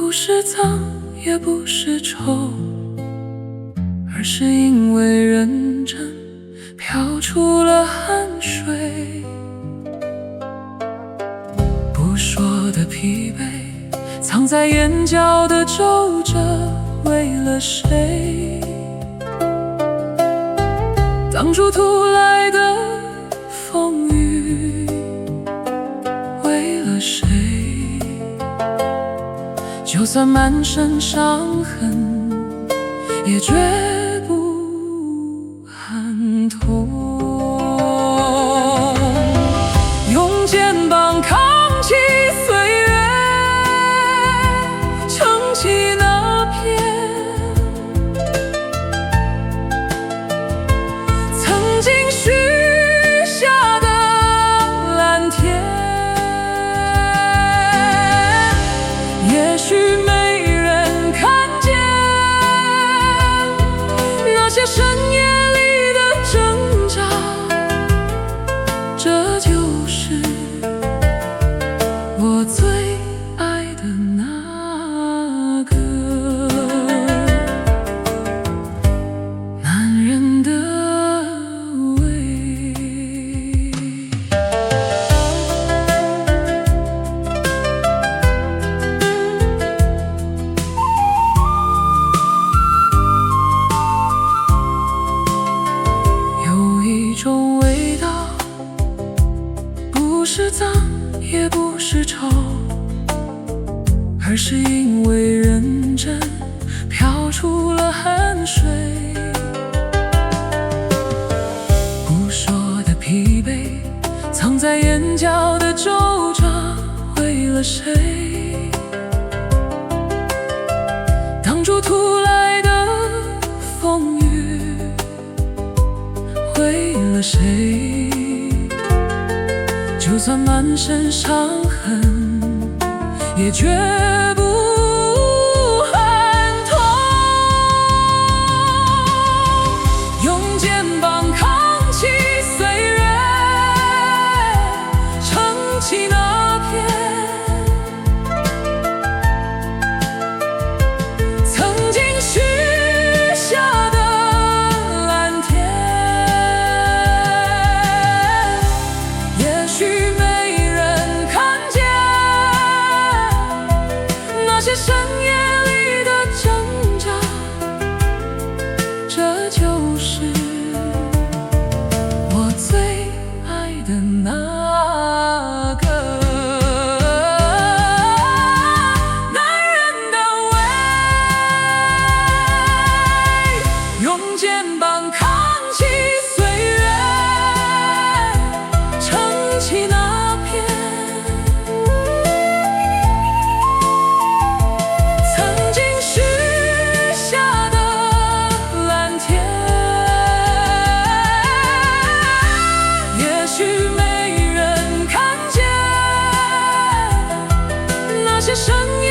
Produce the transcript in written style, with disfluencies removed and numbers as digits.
不是脏，也不是丑，而是因为认真飘出了汗水。不说的疲惫，藏在眼角的皱褶，为了谁？挡住突来的风雨，为了谁？就算满身伤痕，也绝不喊痛。用肩膀扛起岁月，撑起那片曾经许下的蓝天。也许没人看见那些深夜里的挣扎，这就是我最爱的那个男人的胃。有一种味道，不是脏，也不是丑，而是因为认真飘出了汗水。不说的疲惫，藏在眼角的皱褶，为了谁？挡住突来的风雨，为了谁？就算满身伤痕，也绝不喊痛。用肩膀扛起岁月，撑起那片曾经许下的蓝天。也许没人看见那些深夜里的挣扎，这就是我最爱的那个男人的胃。用肩膀扛起岁月，撑起那片曾经许下的蓝天。也许没人看见那些深夜